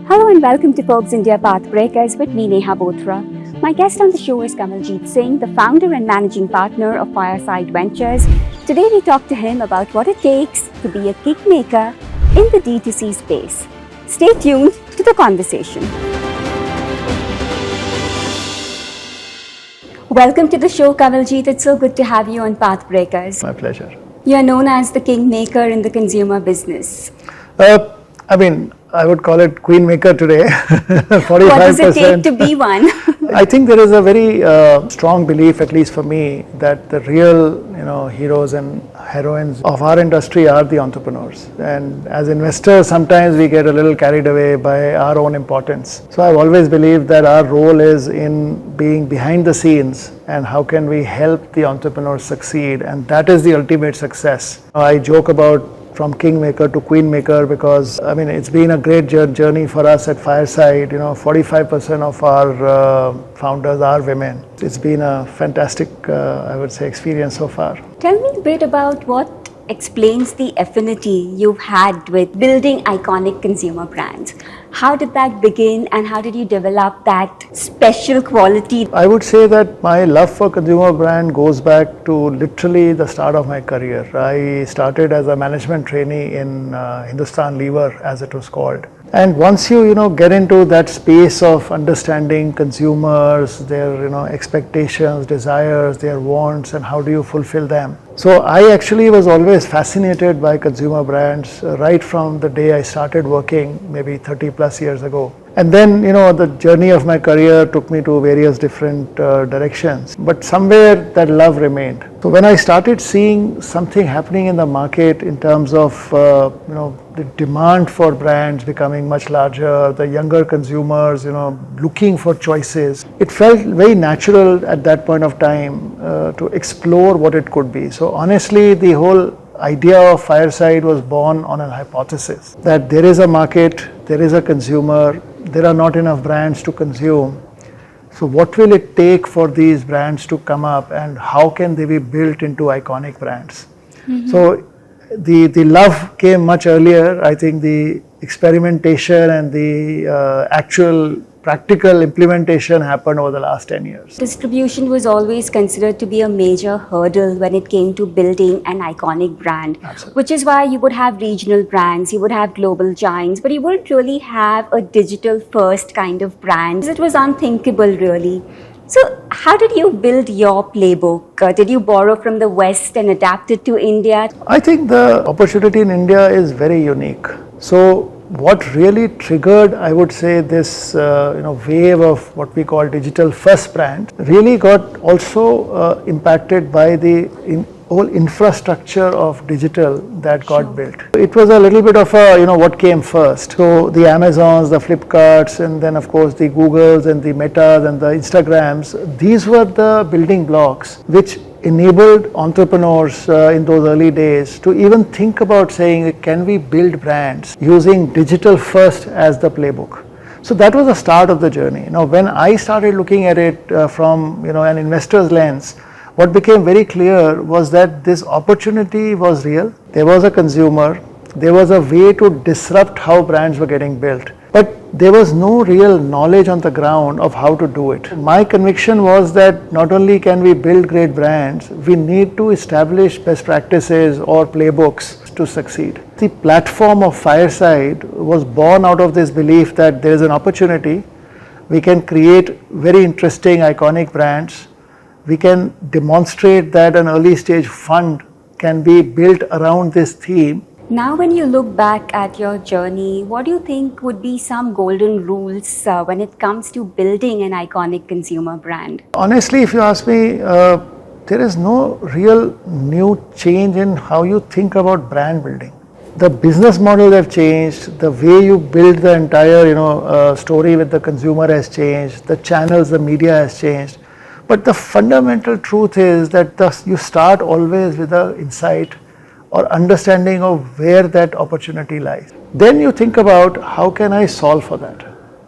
Hello and welcome to Forbes India Pathbreakers with me, Neha Bothra. My guest on the show is Kanwaljit Singh, the founder and managing partner of Fireside Ventures. Today we talk to him about what it takes to be a kingmaker in the D2C space. Stay tuned to the conversation. Welcome to the show, Kanwaljit. It's so good to have you on Pathbreakers. My pleasure. You are known as the kingmaker in the consumer business. I would call it queenmaker today. 45%. What does it take to be one? I think there is a very strong belief, at least for me, that the real, heroes and heroines of our industry are the entrepreneurs. And as investors, sometimes we get a little carried away by our own importance. So I've always believed that our role is in being behind the scenes and how can we help the entrepreneurs succeed, and that is the ultimate success. I joke about from kingmaker to queenmaker because it's been a great journey for us at Fireside. 45% of our founders are women. It's been a fantastic, experience so far. Tell me a bit about what explains the affinity you've had with building iconic consumer brands. How did that begin and how did you develop that special quality? I would say that my love for consumer brand goes back to literally the start of my career. I started as a management trainee in Hindustan Lever, as it was called. And once you get into that space of understanding consumers, their expectations, desires, their wants, and how do you fulfill them. So I actually was always fascinated by consumer brands right from the day I started working, maybe 30 plus years ago. And then, the journey of my career took me to various different directions, but somewhere that love remained. So when I started seeing something happening in the market in terms of, the demand for brands becoming much larger, the younger consumers, looking for choices, it felt very natural at that point of time to explore what it could be. So honestly, the whole idea of Fireside was born on a hypothesis that there is a market, there is a consumer, there are not enough brands to consume. So what will it take for these brands to come up and how can they be built into iconic brands? Mm-hmm. So the love came much earlier. I think the experimentation and the actual practical implementation happened over the last 10 years. Distribution was always considered to be a major hurdle when it came to building an iconic brand. Absolutely. Which is why you would have regional brands, you would have global giants, but you wouldn't really have a digital first kind of brand. It was unthinkable really. So how did you build your playbook? Did you borrow from the West and adapt it to India? I think the opportunity in India is very unique. So what really triggered, I would say, this wave of what we call digital first brand really got also impacted by the whole infrastructure of digital that got built. It was a little bit of a, what came first. So the Amazons, the Flipkarts, and then of course the Googles and the Metas and the Instagrams, these were the building blocks which enabled entrepreneurs in those early days to even think about saying, can we build brands using digital first as the playbook? So that was the start of the journey. Now, when I started looking at it from an investor's lens, what became very clear was that this opportunity was real. There was a consumer. There was a way to disrupt how brands were getting built. But there was no real knowledge on the ground of how to do it. My conviction was that not only can we build great brands, we need to establish best practices or playbooks to succeed. The platform of Fireside was born out of this belief that there is an opportunity. We can create very interesting, iconic brands. We can demonstrate that an early stage fund can be built around this theme. Now, when you look back at your journey, what do you think would be some golden rules when it comes to building an iconic consumer brand? Honestly, if you ask me, there is no real new change in how you think about brand building. The business models have changed, the way you build the entire story with the consumer has changed, the channels, the media has changed. But the fundamental truth is that you start always with an insight or understanding of where that opportunity lies. Then you think about how can I solve for that.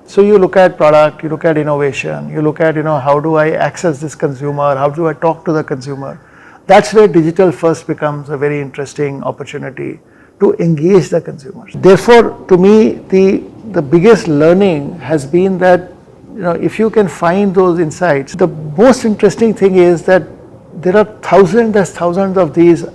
So you look at product, you look at innovation, you look at how do I access this consumer, how do I talk to the consumer. That's where digital first becomes a very interesting opportunity to engage the consumers. Therefore, to me, the the biggest learning has been that, if you can find those insights, the most interesting thing is that there are thousands of these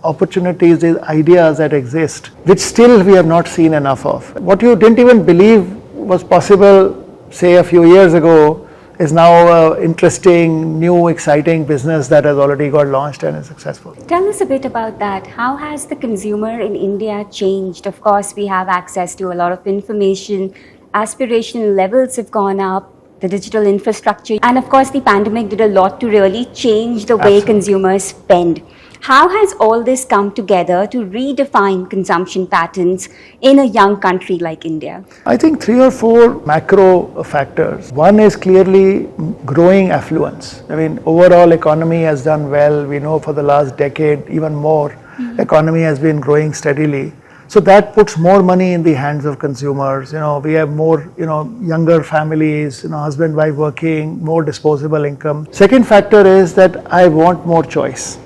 opportunities, these ideas that exist, which still we have not seen enough of. What you didn't even believe was possible, say a few years ago, is now an interesting, new, exciting business that has already got launched and is successful. Tell us a bit about that. How has the consumer in India changed? Of course, we have access to a lot of information, aspirational levels have gone up, the digital infrastructure, and of course the pandemic did a lot to really change the way consumers spend. How has all this come together to redefine consumption patterns in a young country like India? I think 3 or 4 macro factors. One is clearly growing affluence. I mean, overall economy has done well. We know for the last decade, even more, economy has been growing steadily. So that puts more money in the hands of consumers. We have more, younger families, husband, wife working, more disposable income. Second factor is that I want more choice.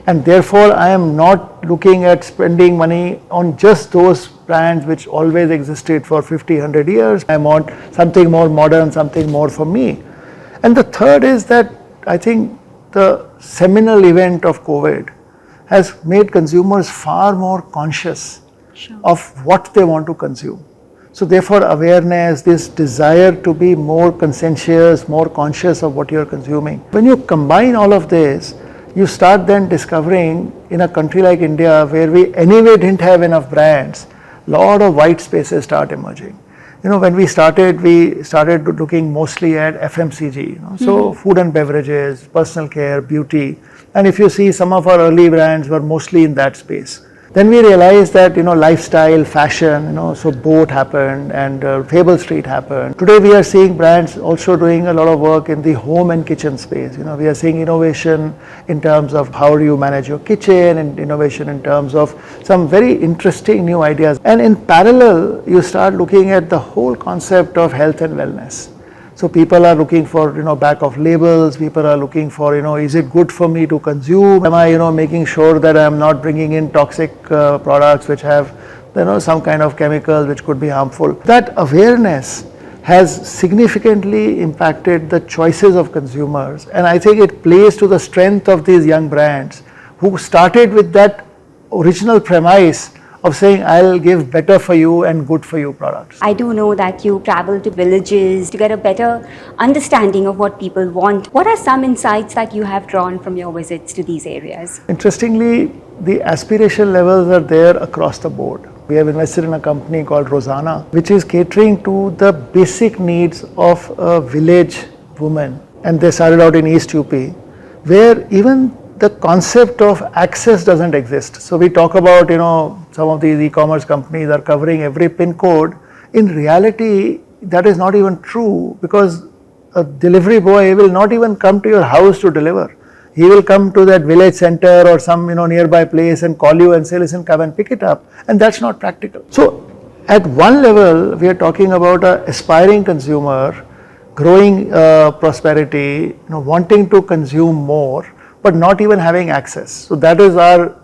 And therefore, I am not looking at spending money on just those brands which always existed for 50, 100 years. I want something more modern, something more for me. And the third is that I think the seminal event of COVID has made consumers far more conscious of what they want to consume. So therefore, awareness, this desire to be more conscientious, more conscious of what you're consuming. When you combine all of this, you start then discovering in a country like India, where we anyway didn't have enough brands, a lot of white spaces start emerging. When we started looking mostly at FMCG, so food and beverages, personal care, beauty. And if you see, some of our early brands were mostly in that space. Then we realized that, lifestyle, fashion, so Boat happened and Fable Street happened. Today we are seeing brands also doing a lot of work in the home and kitchen space. We are seeing innovation in terms of how do you manage your kitchen, and innovation in terms of some very interesting new ideas. And in parallel, you start looking at the whole concept of health and wellness. So people are looking for, back of labels. People are looking for, is it good for me to consume? Am I, making sure that I am not bringing in toxic products which have, some kind of chemicals which could be harmful. That awareness has significantly impacted the choices of consumers. And I think it plays to the strength of these young brands who started with that original premise of saying, I'll give better for you and good for you products. I do know that you travel to villages to get a better understanding of what people want. What are some insights that you have drawn from your visits to these areas? Interestingly, the aspiration levels are there across the board. We have invested in a company called Rosanna, which is catering to the basic needs of a village woman. And they started out in East UP, where even the concept of access doesn't exist. So we talk about, some of these e-commerce companies are covering every pin code. In reality, that is not even true, because a delivery boy will not even come to your house to deliver. He will come to that village center or some, nearby place and call you and say, listen, come and pick it up. And that's not practical. So at one level, we are talking about an aspiring consumer, growing prosperity, wanting to consume more, but not even having access. So that is our,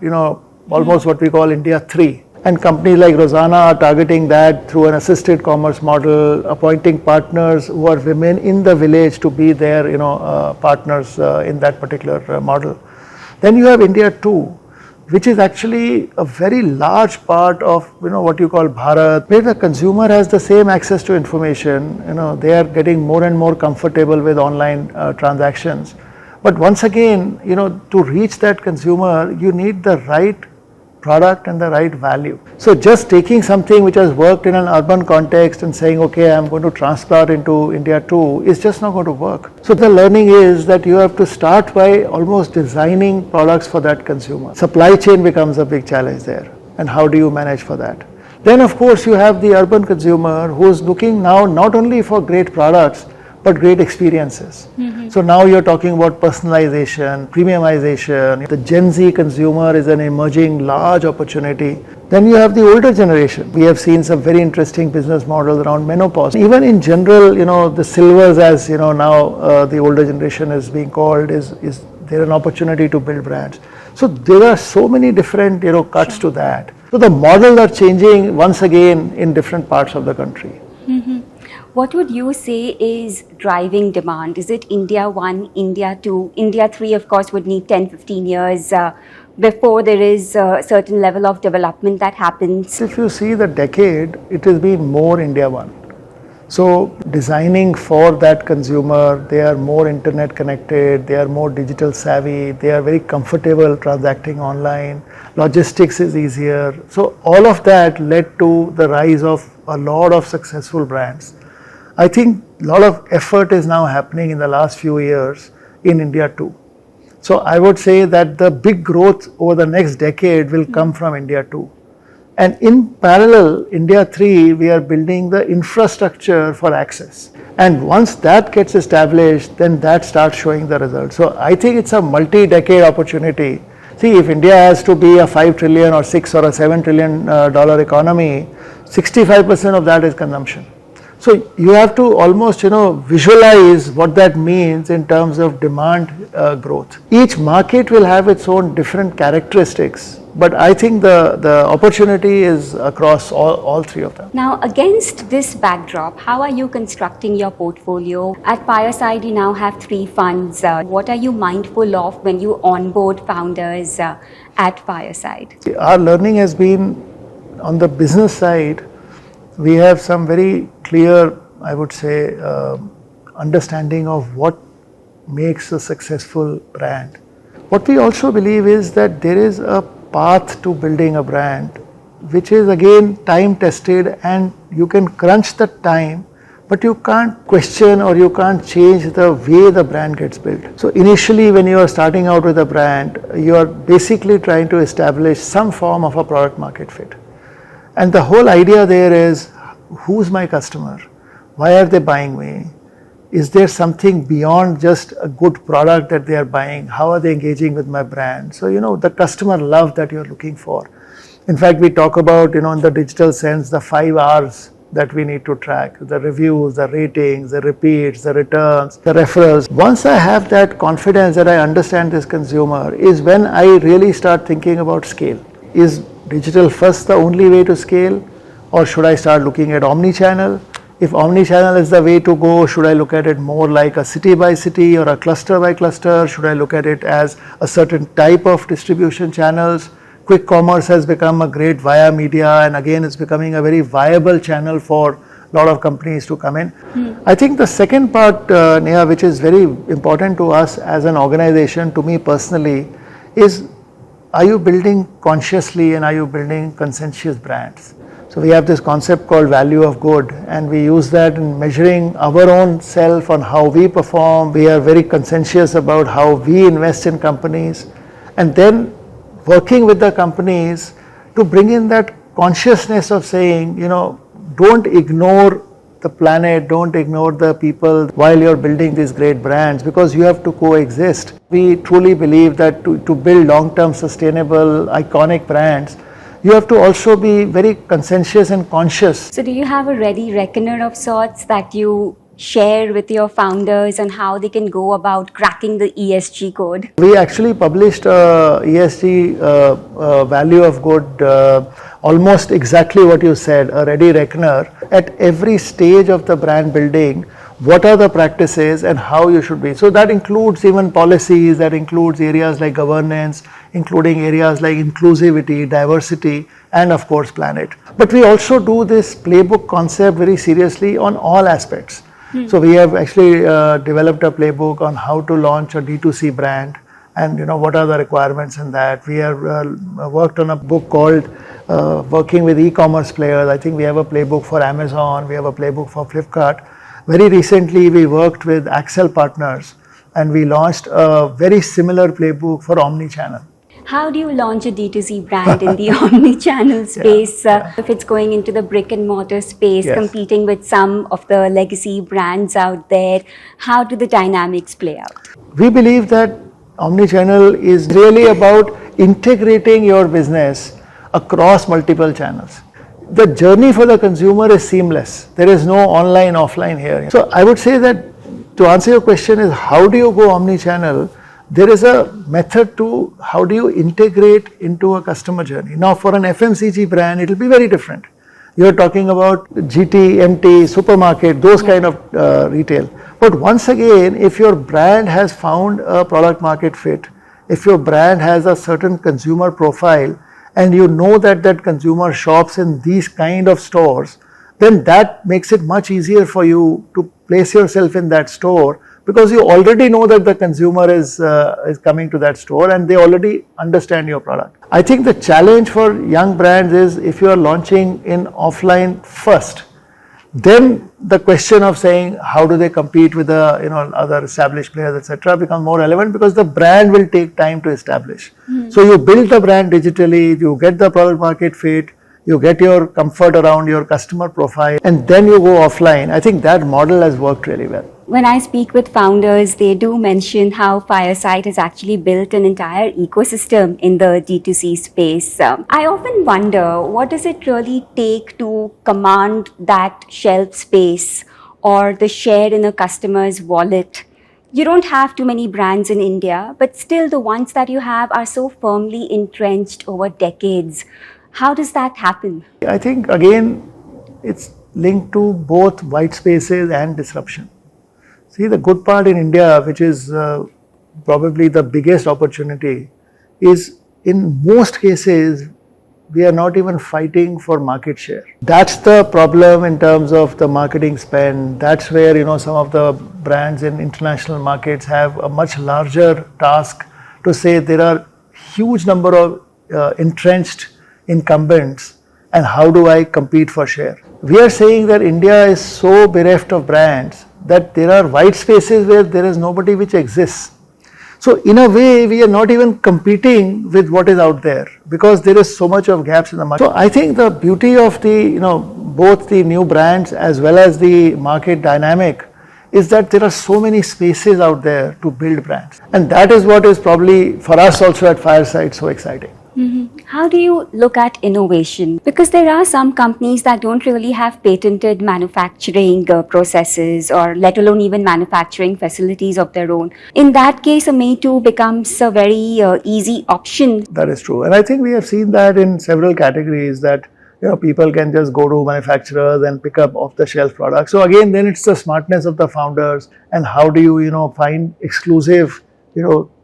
almost what we call India 3. And companies like Rosanna are targeting that through an assisted commerce model, appointing partners who are women in the village to be their, partners in that particular model. Then you have India 2, which is actually a very large part of, what you call Bharat, where the consumer has the same access to information. They are getting more and more comfortable with online transactions. But once again, to reach that consumer, you need the right product and the right value. So just taking something which has worked in an urban context and saying, okay, I'm going to transplant into India 2 is just not going to work. So the learning is that you have to start by almost designing products for that consumer. Supply chain becomes a big challenge there. And how do you manage for that? Then of course you have the urban consumer who is looking now not only for great products, but great experiences. So now you're talking about personalization, premiumization. The Gen Z consumer is an emerging large opportunity. Then you have the older generation. We have seen some very interesting business models around menopause. Even in general, the silvers, as now the older generation is being called, is there an opportunity to build brands. So there are so many different cuts to that. So the models are changing once again in different parts of the country. What would you say is driving demand? Is it India 1, India 2? India 3, of course, would need 10, 15 years before there is a certain level of development that happens. If you see the decade, it has been more India 1. So designing for that consumer, they are more internet connected, they are more digital savvy, they are very comfortable transacting online, logistics is easier. So all of that led to the rise of a lot of successful brands. I think a lot of effort is now happening in the last few years in India too. So I would say that the big growth over the next decade will come from India too. And in parallel, India 3, we are building the infrastructure for access. And once that gets established, then that starts showing the results. So I think it's a multi-decade opportunity. See, if India has to be a 5 trillion or 6 or a 7 trillion dollar economy, 65% of that is consumption. So you have to almost, visualize what that means in terms of demand growth. Each market will have its own different characteristics, but I think the opportunity is across all three of them. Now, against this backdrop, how are you constructing your portfolio? At Fireside, you now have 3 funds. What are you mindful of when you onboard founders at Fireside? Our learning has been on the business side. We have some very clear, I would say, understanding of what makes a successful brand. What we also believe is that there is a path to building a brand, which is again time tested, and you can crunch the time, but you can't question or you can't change the way the brand gets built. So initially when you are starting out with a brand, you are basically trying to establish some form of a product market fit. And the whole idea there is, who's my customer? Why are they buying me? Is there something beyond just a good product that they are buying? How are they engaging with my brand? So, the customer love that you're looking for. In fact, we talk about, in the digital sense, the 5 R's that we need to track: the reviews, the ratings, the repeats, the returns, the referrals. Once I have that confidence that I understand this consumer, is when I really start thinking about scale. Is digital first the only way to scale, or should I start looking at omnichannel? If omnichannel is the way to go, should I look at it more like a city by city or a cluster by cluster? Should I look at it as a certain type of distribution channels? Quick commerce has become a great via media, and again it's becoming a very viable channel for a lot of companies to come in. I think the second part, Neha, which is very important to us as an organization, to me personally, is, are you building consciously and are you building conscientious brands? So we have this concept called value of good, and we use that in measuring our own self on how we perform. We are very conscientious about how we invest in companies, and then working with the companies to bring in that consciousness of saying, don't ignore the planet, don't ignore the people while you're building these great brands, because you have to coexist. We truly believe that to build long-term sustainable iconic brands, you have to also be very conscientious and conscious. So do you have a ready reckoner of sorts that you share with your founders on how they can go about cracking the ESG code? We actually published a ESG value of good, almost exactly what you said, a ready reckoner. At every stage of the brand building, what are the practices and how you should be. So that includes even policies, that includes areas like governance, including areas like inclusivity, diversity, and of course planet. But we also do this playbook concept very seriously on all aspects. So we have actually developed a playbook on how to launch a D2C brand, and what are the requirements in that. We have worked on a book called Working with E-commerce Players. I think we have a playbook for Amazon, we have a playbook for Flipkart. Very recently we worked with Axel Partners, and we launched a very similar playbook for Omnichannel. How do you launch a D2C brand in the omni-channel space? If it's going into the brick and mortar space, competing with some of the legacy brands out there, how do the dynamics play out? We believe that omni-channel is really about integrating your business across multiple channels. The journey for the consumer is seamless. There is no online, offline here. So I would say that to answer your question is, how do you go omni-channel? there is a method to how do you integrate into a customer journey. Now for an FMCG brand, it will be very different. You're talking about GT, MT, supermarket, those kind of retail. But once again, if your brand has found a product market fit, if your brand has a certain consumer profile, and you know that that consumer shops in these kind of stores, then that makes it much easier for you to place yourself in that store, because you already know that the consumer is coming to that store and they already understand your product. I think the challenge for young brands is, if you are launching in offline first, then the question of saying how do they compete with the other established players, etc., become more relevant, because the brand will take time to establish. So you build the brand digitally, you get the product market fit, you get your comfort around your customer profile, and then you go offline. I think that model has worked really well. When I speak with founders, they do mention how Fireside has actually built an entire ecosystem in the D2C space. I often wonder, what does it really take to command that shelf space or the share in a customer's wallet? You don't have too many brands in India, but still the ones that you have are so firmly entrenched over decades. How does that happen? I think again, it's linked to both white spaces and disruption. See, the good part in India, which is probably the biggest opportunity, is in most cases, we are not even fighting for market share. That's the problem in terms of the marketing spend. That's where, some of the brands in international markets have a much larger task to say there are huge number of entrenched incumbents, and how do I compete for share? We are saying that India is so bereft of brands that there are white spaces where there is nobody which exists. So in a way, we are not even competing with what is out there, because there is so much of gaps in the market. So I think the beauty of the, both the new brands as well as the market dynamic is that there are so many spaces out there to build brands. And that is what is probably for us also at Fireside so exciting. How do you look at innovation? Because there are some companies that don't really have patented manufacturing processes, or let alone even manufacturing facilities of their own. In that case, a Me Too becomes a very easy option. That is true. And I think we have seen that in several categories, that people can just go to manufacturers and pick up off the shelf products. So again, then it's the smartness of the founders, and how do you find exclusive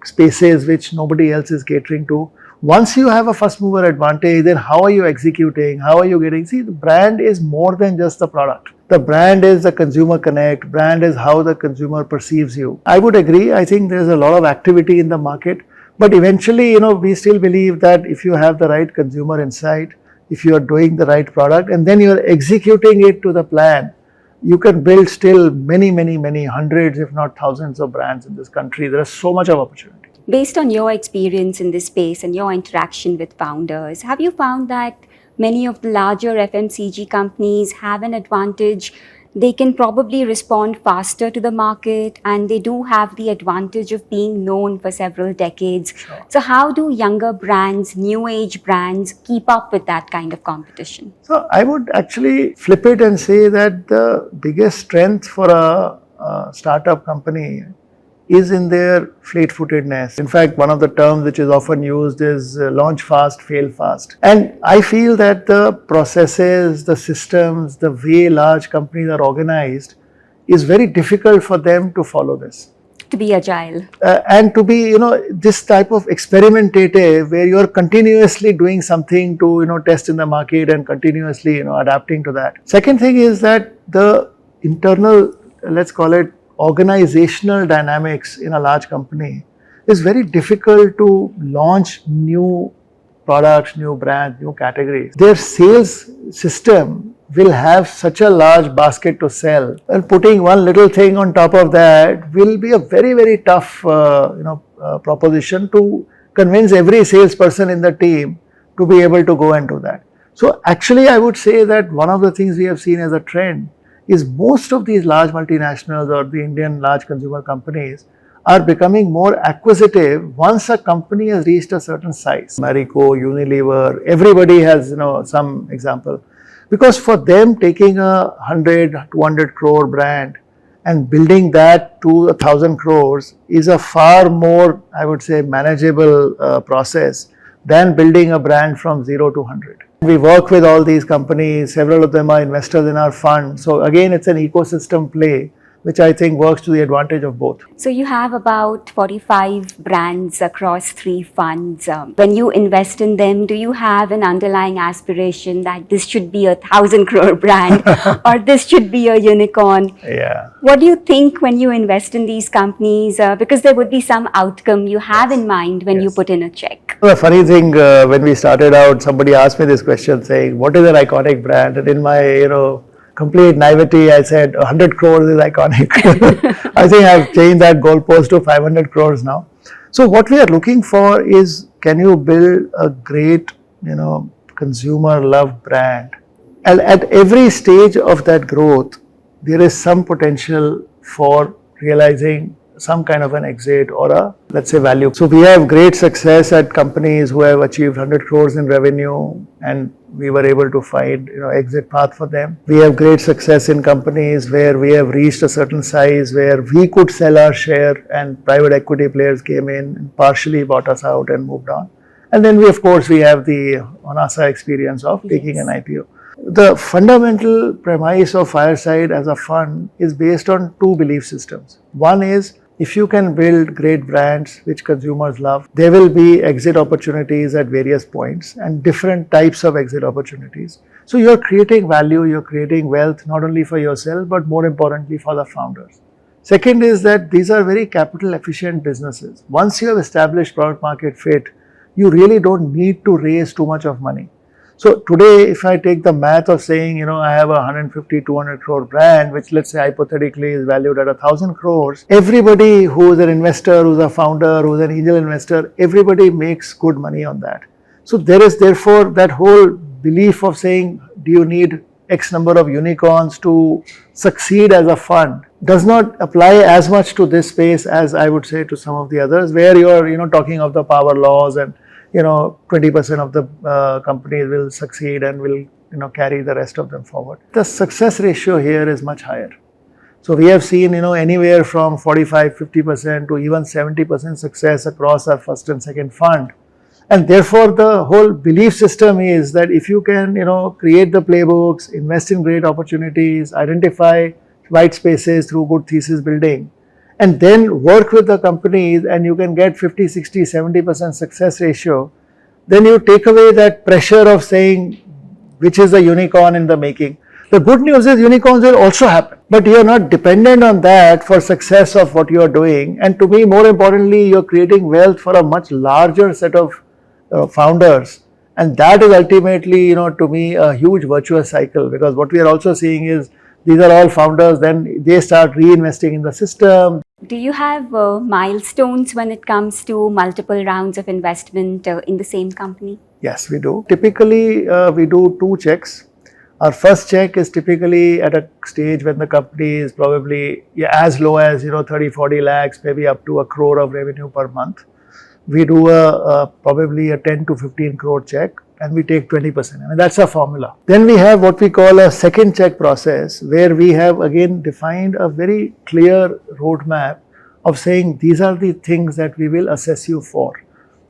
spaces which nobody else is catering to. Once you have a first mover advantage, then how are you executing? How are you getting? See, the brand is more than just the product. The brand is the consumer connect. Brand is how the consumer perceives you. I would agree. I think there's a lot of activity in the market, but eventually, we still believe that if you have the right consumer insight, if you are doing the right product, and then you are executing it to the plan, you can build still many, many, many hundreds, if not thousands of brands in this country. There is so much of opportunity. Based on your experience in this space and your interaction with founders, have you found that many of the larger FMCG companies have an advantage? They can probably respond faster to the market, and they do have the advantage of being known for several decades. Sure. So how do younger brands, new age brands, keep up with that kind of competition? So I would actually flip it and say that the biggest strength for a startup company is in their fleet-footedness. In fact, one of the terms which is often used is launch fast, fail fast. And I feel that the processes, the systems, the way large companies are organized is very difficult for them to follow this. To be agile. And to be, this type of experimentative, where you're continuously doing something to, test in the market and continuously, adapting to that. Second thing is that the internal, let's call it, organizational dynamics in a large company is very difficult to launch new products, new brands, new categories. Their sales system will have such a large basket to sell, and putting one little thing on top of that will be a very, very tough proposition to convince every salesperson in the team to be able to go and do that. So actually, I would say that one of the things we have seen as a trend is most of these large multinationals or the Indian large consumer companies are becoming more acquisitive once a company has reached a certain size. Marico, Unilever, everybody has some example. Because for them, taking a 100, 200 crore brand and building that to 1,000 crores is a far more, I would say, manageable process than building a brand from 0 to 100. We work with all these companies, several of them are investors in our fund. So again, it's an ecosystem play, which I think works to the advantage of both. So you have about 45 brands across 3 funds. When you invest in them, do you have an underlying aspiration that this should be a 1,000 crore brand or this should be a unicorn? Yeah. What do you think when you invest in these companies? Because there would be some outcome you have in mind when you put in a check. The funny thing, when we started out, somebody asked me this question saying, what is an iconic brand? And in my, complete naivety, I said 100 crores is iconic. I think I've changed that goalpost to 500 crores now. So what we are looking for is, can you build a great, consumer love brand? And at every stage of that growth, there is some potential for realizing some kind of an exit or a, let's say, value. So we have great success at companies who have achieved 100 crores in revenue, and we were able to find exit path for them. We have great success in companies where we have reached a certain size where we could sell our share and private equity players came in and partially bought us out and moved on. And then we have the Onasa experience of taking an IPO. The fundamental premise of Fireside as a fund is based on 2 belief systems. One is, if you can build great brands which consumers love, there will be exit opportunities at various points and different types of exit opportunities. So you're creating value, you're creating wealth, not only for yourself, but more importantly for the founders. Second is that these are very capital efficient businesses. Once you have established product market fit, you really don't need to raise too much of money. So today, if I take the math of saying, I have a 150, 200 crore brand, which let's say hypothetically is valued at 1,000 crores, everybody who is an investor, who's a founder, who's an angel investor, everybody makes good money on that. So there is therefore that whole belief of saying, do you need X number of unicorns to succeed as a fund, does not apply as much to this space as I would say to some of the others, where you're, talking of the power laws and 20% of the companies will succeed and will carry the rest of them forward. The success ratio here is much higher. So we have seen anywhere from 45-50% to even 70% success across our first and second fund. And therefore the whole belief system is that if you can create the playbooks, invest in great opportunities, identify white spaces through good thesis building, and then work with the companies, and you can get 50, 60, 70% success ratio, then you take away that pressure of saying which is a unicorn in the making. The good news is unicorns will also happen, but you are not dependent on that for success of what you are doing. And to me, more importantly, you are creating wealth for a much larger set of founders, and that is ultimately to me a huge virtuous cycle, because what we are also seeing is these are all founders, then they start reinvesting in the system. Do you have milestones when it comes to multiple rounds of investment in the same company? Yes, we do. Typically, we do 2 checks. Our first check is typically at a stage when the company is probably as low as 30-40 lakhs, maybe up to 1 crore of revenue per month. We do probably a 10 to 15 crore check, and we take 20%. I mean, that's a formula. Then we have what we call a second check process, where we have again defined a very clear roadmap of saying these are the things that we will assess you for.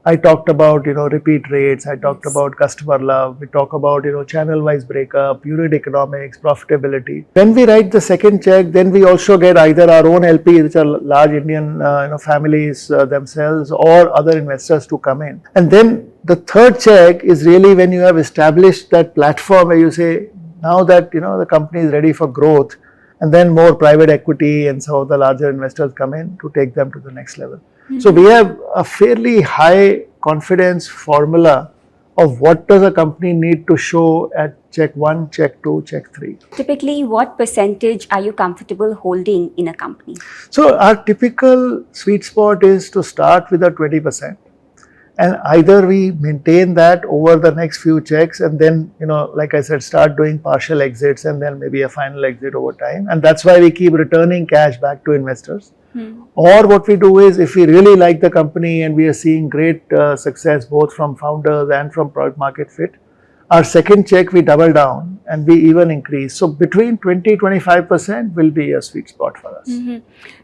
I talked about repeat rates, I talked about customer love, we talk about channel wise breakup, unit economics, profitability. When we write the second check, then we also get either our own LPs, which are large Indian families themselves, or other investors to come in. And then the third check is really when you have established that platform where you say, now that the company is ready for growth, and then more private equity and some of the larger investors come in to take them to the next level. So we have a fairly high confidence formula of what does a company need to show at check 1, check 2, check 3. Typically, what percentage are you comfortable holding in a company? So our typical sweet spot is to start with a 20%. And either we maintain that over the next few checks, and then, like I said, start doing partial exits and then maybe a final exit over time. And that's why we keep returning cash back to investors. Or what we do is, if we really like the company and we are seeing great success both from founders and from product market fit, Our second check, we double down and we even increase. So between 20-25% will be a sweet spot for us.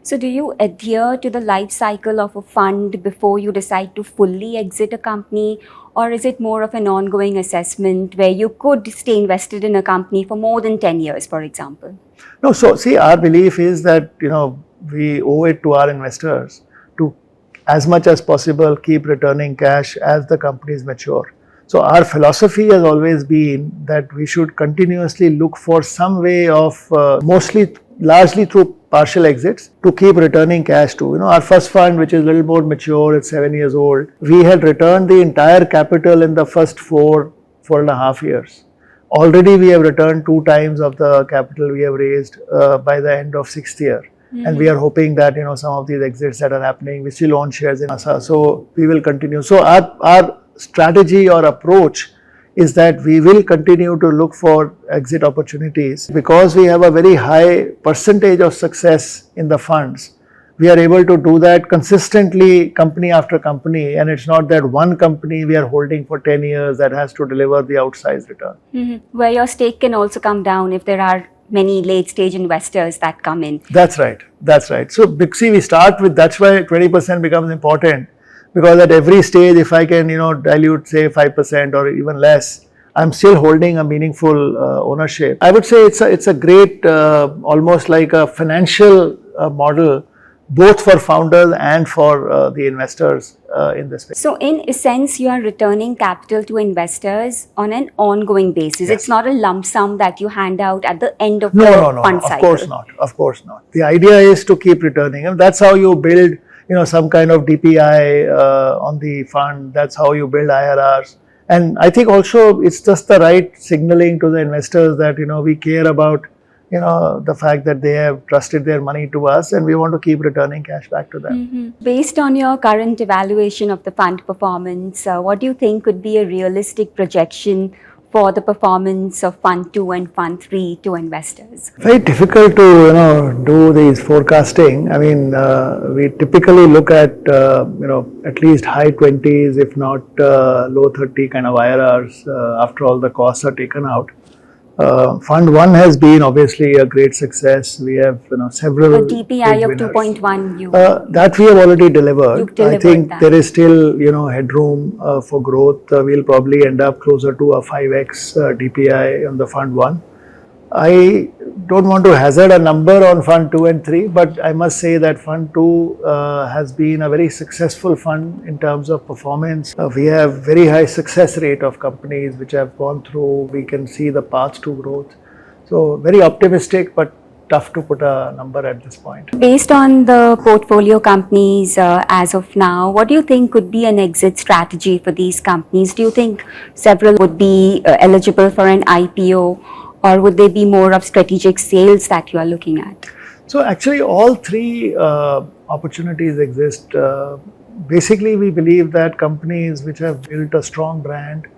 So do you adhere to the life cycle of a fund before you decide to fully exit a company, or is it more of an ongoing assessment where you could stay invested in a company for more than 10 years, for example? No, so see, our belief is that, we owe it to our investors to, as much as possible, keep returning cash as the companies mature. So our philosophy has always been that we should continuously look for some way of, largely through partial exits, to keep returning cash to. Our first fund, which is a little more mature, it's 7 years old, we had returned the entire capital in the first 4.5 years. Already we have returned 2 times of the capital we have raised by the end of 6th year. And we are hoping that, some of these exits that are happening, we still own shares in ASA. So we will continue. So our strategy or approach is that we will continue to look for exit opportunities. Because we have a very high percentage of success in the funds, we are able to do that consistently, company after company, and it's not that one company we are holding for 10 years that has to deliver the outsized return. Where your stake can also come down if there are many late stage investors that come in. That's right. So see, we start with, that's why 20% becomes important, because at every stage, if I can, dilute say 5% or even less, I'm still holding a meaningful ownership. I would say it's a great, almost like a financial model, both for founders and for the investors in this space. So in essence, you are returning capital to investors on an ongoing basis. Yes. It's not a lump sum that you hand out at the end of No, the fund cycle. Of course not. The idea is to keep returning, and that's how you build, some kind of DPI on the fund. That's how you build IRRs. And I think also it's just the right signaling to the investors that, we care about, the fact that they have trusted their money to us, and we want to keep returning cash back to them. Based on your current evaluation of the fund performance, what do you think could be a realistic projection for the performance of Fund 2 and Fund 3 to investors? Very difficult to do these forecasting. I mean, we typically look at at least high 20s, if not low 30 kind of IRRs after all the costs are taken out. Fund 1 has been obviously a great success. We have several A DPI of 2.1. That we have already delivered. I think that. there is still headroom for growth. We'll probably end up closer to a 5x DPI on the Fund 1. I don't want to hazard a number on Fund 2 and 3, but I must say that Fund 2 has been a very successful fund in terms of performance. We have very high success rate of companies which have gone through. We can see the path to growth. So very optimistic, but tough to put a number at this point. Based on the portfolio companies as of now, what do you think could be an exit strategy for these companies? Do you think several would be eligible for an IPO? Or would they be more of strategic sales that you are looking at? So actually all 3 opportunities exist. Basically, we believe that companies which have built a strong brand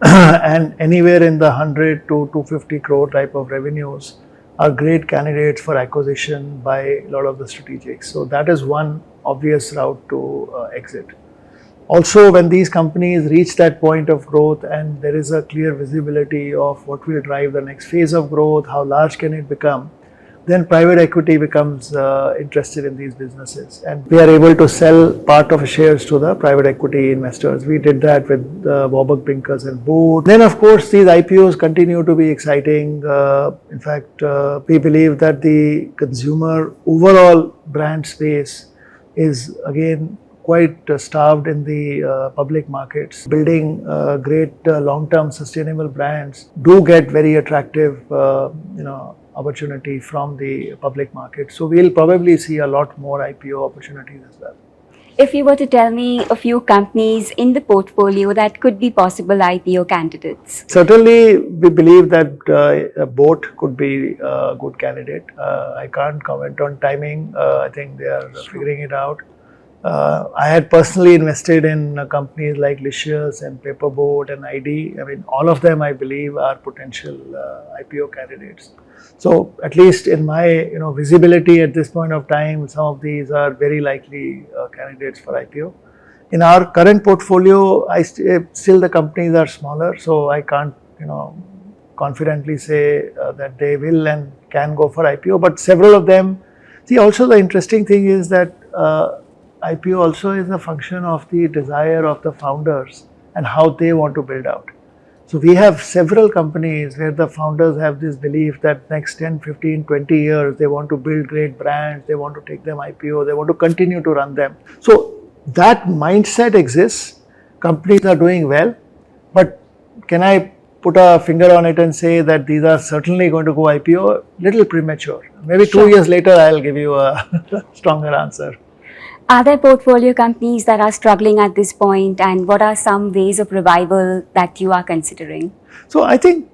and anywhere in the 100 to 250 crore type of revenues are great candidates for acquisition by a lot of the strategics. So that is one obvious route to exit. Also, when these companies reach that point of growth and there is a clear visibility of what will drive the next phase of growth, how large can it become, then private equity becomes interested in these businesses. And we are able to sell part of shares to the private equity investors. We did that with Pathbreakers and Boot. Then, of course, these IPOs continue to be exciting. In fact, we believe that the consumer overall brand space is again quite starved in the public markets. Building great long-term sustainable brands do get very attractive opportunity from the public market. So we'll probably see a lot more IPO opportunities as well. If you were to tell me a few companies in the portfolio that could be possible IPO candidates. Certainly, we believe that a Boat could be a good candidate. I can't comment on timing. I think they are figuring it out. I had personally invested in companies like Licious and Paperboat and ID. I mean, all of them I believe are potential IPO candidates. So at least in my visibility at this point of time, some of these are very likely candidates for IPO. In our current portfolio, still the companies are smaller, so I can't confidently say that they will and can go for IPO, but several of them, see, also the interesting thing is that IPO also is a function of the desire of the founders and how they want to build out. So we have several companies where the founders have this belief that next 10, 15, 20 years, they want to build great brands, they want to take them IPO, they want to continue to run them. So that mindset exists, companies are doing well, but can I put a finger on it and say that these are certainly going to go IPO? Little premature. Maybe 2 years later, I'll give you a stronger answer. Are there portfolio companies that are struggling at this point, and what are some ways of revival that you are considering? So I think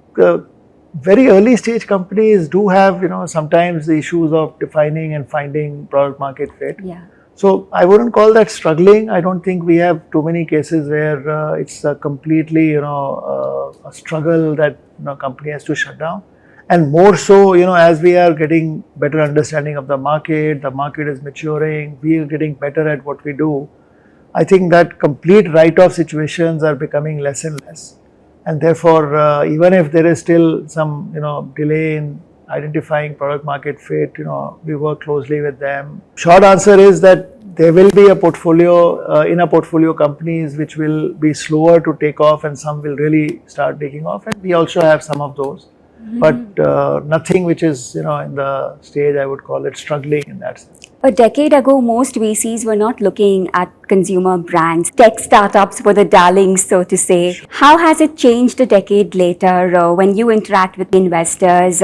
very early stage companies do have, sometimes the issues of defining and finding product market fit. Yeah. So I wouldn't call that struggling. I don't think we have too many cases where it's a completely, a struggle that company has to shut down. And more so, as we are getting better understanding of the market is maturing, we are getting better at what we do. I think that complete write-off situations are becoming less and less. And therefore, even if there is still some, delay in identifying product market fit, we work closely with them. Short answer is that there will be a portfolio, in a portfolio companies which will be slower to take off and some will really start taking off. And we also have some of those. But nothing which is, in the stage, I would call it struggling in that sense. A decade ago, most VCs were not looking at consumer brands. Tech startups were the darlings, so to say. Sure. How has it changed a decade later when you interact with investors?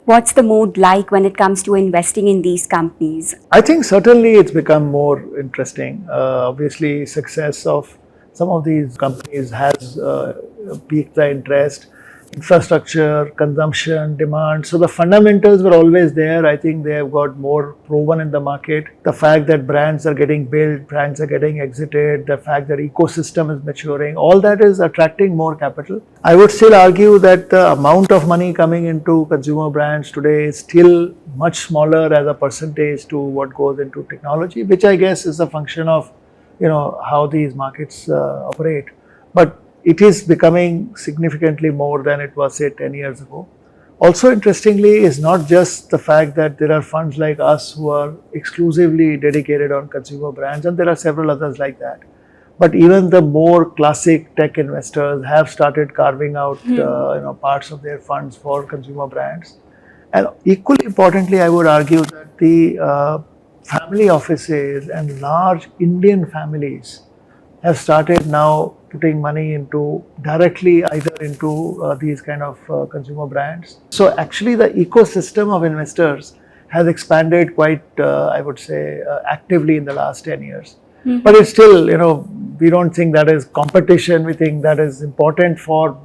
What's the mood like when it comes to investing in these companies? I think certainly it's become more interesting. Obviously, success of some of these companies has piqued the interest. Infrastructure, consumption, demand. So the fundamentals were always there. I think they have got more proven in the market. The fact that brands are getting built, brands are getting exited, the fact that ecosystem is maturing, all that is attracting more capital. I would still argue that the amount of money coming into consumer brands today is still much smaller as a percentage to what goes into technology, which I guess is a function of, how these markets operate. But it is becoming significantly more than it was, say, 10 years ago. Also, interestingly, is not just the fact that there are funds like us who are exclusively dedicated on consumer brands, and there are several others like that. But even the more classic tech investors have started carving out, parts of their funds for consumer brands. And equally importantly, I would argue that the family offices and large Indian families have started now putting money into directly either into these kind of consumer brands. So actually the ecosystem of investors has expanded quite, I would say, actively in the last 10 years. Mm-hmm. But it's still, we don't think that is competition. We think that is important for,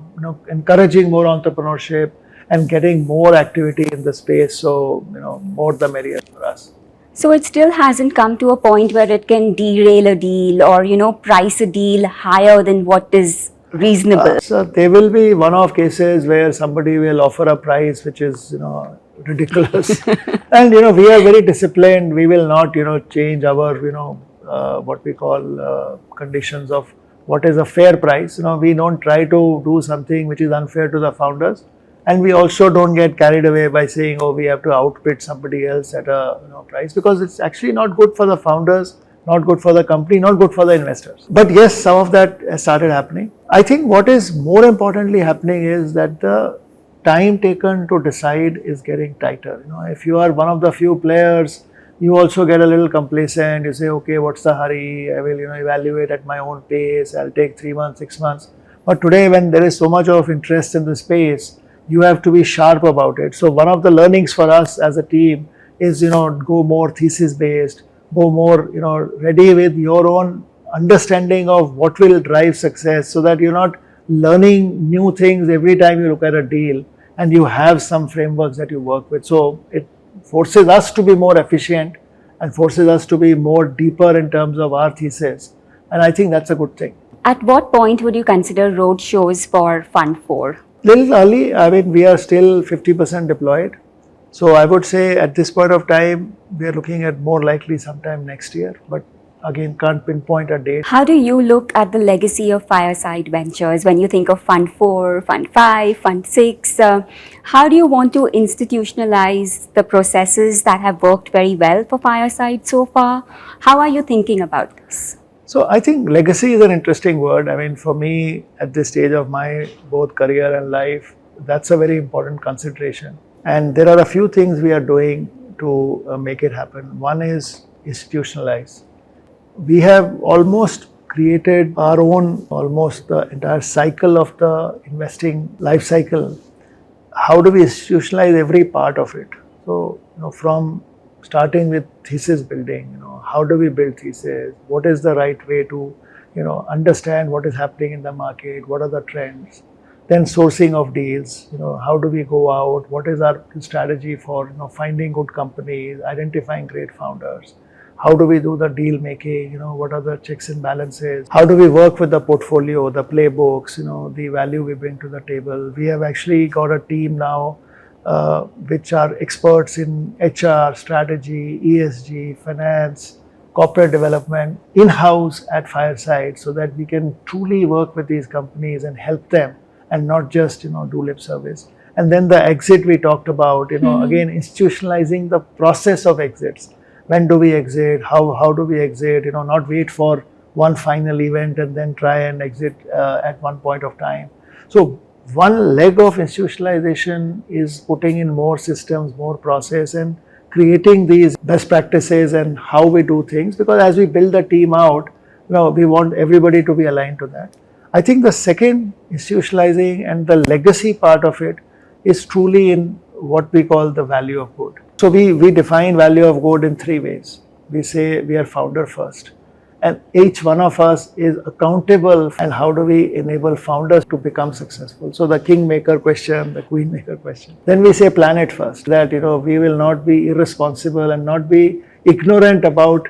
encouraging more entrepreneurship and getting more activity in the space. So, more the merrier for us. So it still hasn't come to a point where it can derail a deal or, price a deal higher than what is reasonable. So there will be one-off cases where somebody will offer a price which is, ridiculous. And, we are very disciplined. We will not, change our, what we call conditions of what is a fair price. We don't try to do something which is unfair to the founders. And we also don't get carried away by saying, oh, we have to outbid somebody else at a price, because it's actually not good for the founders, not good for the company, not good for the investors. But yes, some of that has started happening. I think what is more importantly happening is that the time taken to decide is getting tighter. If you are one of the few players, you also get a little complacent. You say, okay, what's the hurry? I will, evaluate at my own pace. I'll take 3 months, 6 months. But today, when there is so much of interest in the space, you have to be sharp about it. So one of the learnings for us as a team is, go more thesis based, go more, ready with your own understanding of what will drive success, so that you're not learning new things every time you look at a deal, and you have some frameworks that you work with. So it forces us to be more efficient and forces us to be more deeper in terms of our thesis. And I think that's a good thing. At what point would you consider road shows for Fund 4? Little early. We are still 50% deployed. So I would say at this point of time, we are looking at more likely sometime next year. But again, can't pinpoint a date. How do you look at the legacy of Fireside Ventures when you think of Fund 4, Fund 5, Fund 6? How do you want to institutionalize the processes that have worked very well for Fireside so far? How are you thinking about this? So I think legacy is an interesting word. I mean, for me, at this stage of my both career and life, that's a very important consideration. And there are a few things we are doing to make it happen. One is institutionalize. We have almost created our own, almost the entire cycle of the investing life cycle. How do we institutionalize every part of it? So, from starting with thesis building, how do we build thesis? What is the right way to, understand what is happening in the market? What are the trends? Then sourcing of deals, how do we go out? What is our strategy for, finding good companies, identifying great founders? How do we do the deal making? What are the checks and balances? How do we work with the portfolio, the playbooks, the value we bring to the table? We have actually got a team now which are experts in HR, strategy, ESG, finance, corporate development in-house at Fireside, so that we can truly work with these companies and help them and not just do lip service. And then the exit we talked about, again institutionalizing the process of exits. When do we exit? How do we exit? Not wait for one final event and then try and exit at one point of time. So one leg of institutionalization is putting in more systems, more process, and creating these best practices and how we do things. Because as we build the team out, we want everybody to be aligned to that. I think the second, institutionalizing and the legacy part of it, is truly in what we call the value of good. So we define value of good in three ways. We say we are founder first, and each one of us is accountable. And how do we enable founders to become successful? So the kingmaker question, the queenmaker question. Then we say planet first, that we will not be irresponsible and not be ignorant about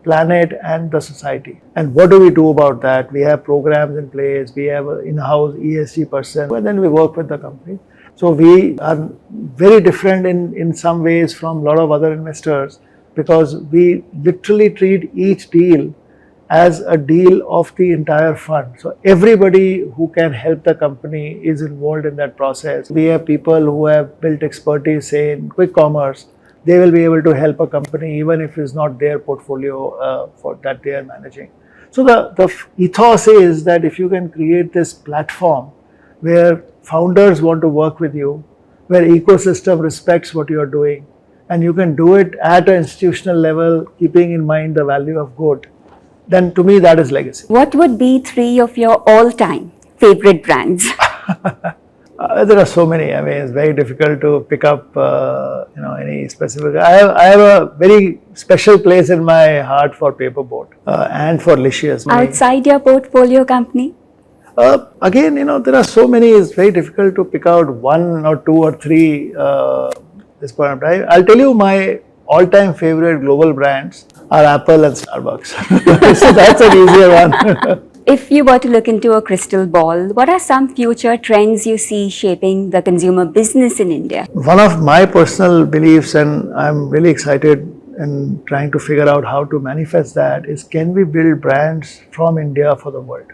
planet and the society. And what do we do about that? We have programs in place, we have an in-house ESG person, and then we work with the company. So we are very different in some ways from a lot of other investors, because we literally treat each deal as a deal of the entire fund. So everybody who can help the company is involved in that process. We have people who have built expertise, say in quick commerce. They will be able to help a company even if it's not their portfolio for that they are managing. So the ethos is that if you can create this platform where founders want to work with you, where ecosystem respects what you are doing, and you can do it at an institutional level, keeping in mind the value of good, then to me that is legacy. What would be 3 of your all-time favorite brands? There are so many. I mean, it's very difficult to pick up, any specific. I have a very special place in my heart for Paperboat and for Licious. Outside your portfolio company? Again, there are so many. It's very difficult to pick out 1 or 2 or 3 this point of time. I'll tell you my all-time favorite global brands are Apple and Starbucks. So that's an easier one. If you were to look into a crystal ball, what are some future trends you see shaping the consumer business in India? One of my personal beliefs, and I'm really excited and trying to figure out how to manifest that, is can we build brands from India for the world?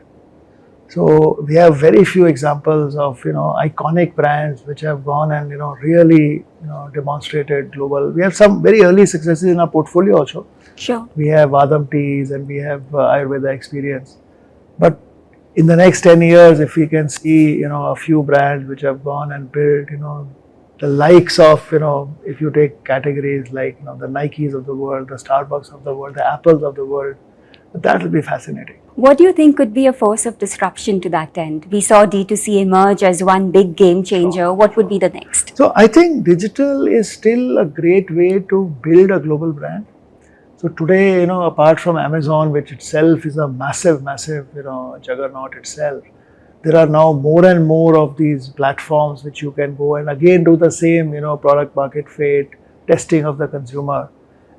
So we have very few examples of iconic brands which have gone and really demonstrated global. We have some very early successes in our portfolio also. Sure. We have Badam teas and we have Ayurveda experience. But in the next 10 years, if we can see, a few brands which have gone and built, the likes of, if you take categories like, the Nikes of the world, the Starbucks of the world, the Apples of the world, that will be fascinating. What do you think could be a force of disruption to that end? We saw D2C emerge as one big game changer. Sure. What would be the next? So I think digital is still a great way to build a global brand. So today, apart from Amazon, which itself is a massive, juggernaut itself, there are now more and more of these platforms which you can go and again do the same, product market fit, testing of the consumer.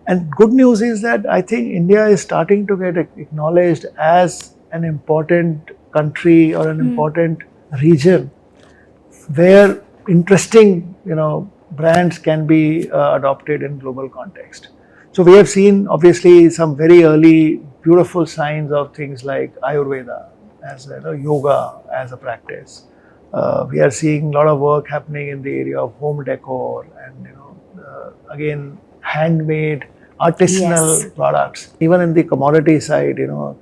And good news is that I think India is starting to get acknowledged as an important country or an important region where interesting, brands can be adopted in global context. So we have seen obviously some very early beautiful signs of things like Ayurveda, as yoga as a practice. We are seeing a lot of work happening in the area of home decor and again handmade artisanal Yes. products. Even in the commodity side,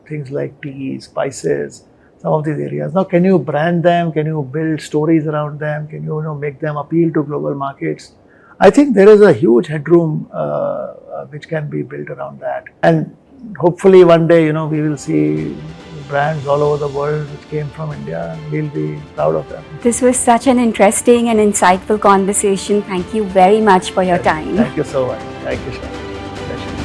things like tea, spices, some of these areas. Now, can you brand them? Can you build stories around them? Can you, make them appeal to global markets? I think there is a huge headroom which can be built around that. And hopefully one day, we will see brands all over the world which came from India and we'll be proud of them. This was such an interesting and insightful conversation. Thank you very much for your time. Thank you so much. Thank you so much. Pleasure.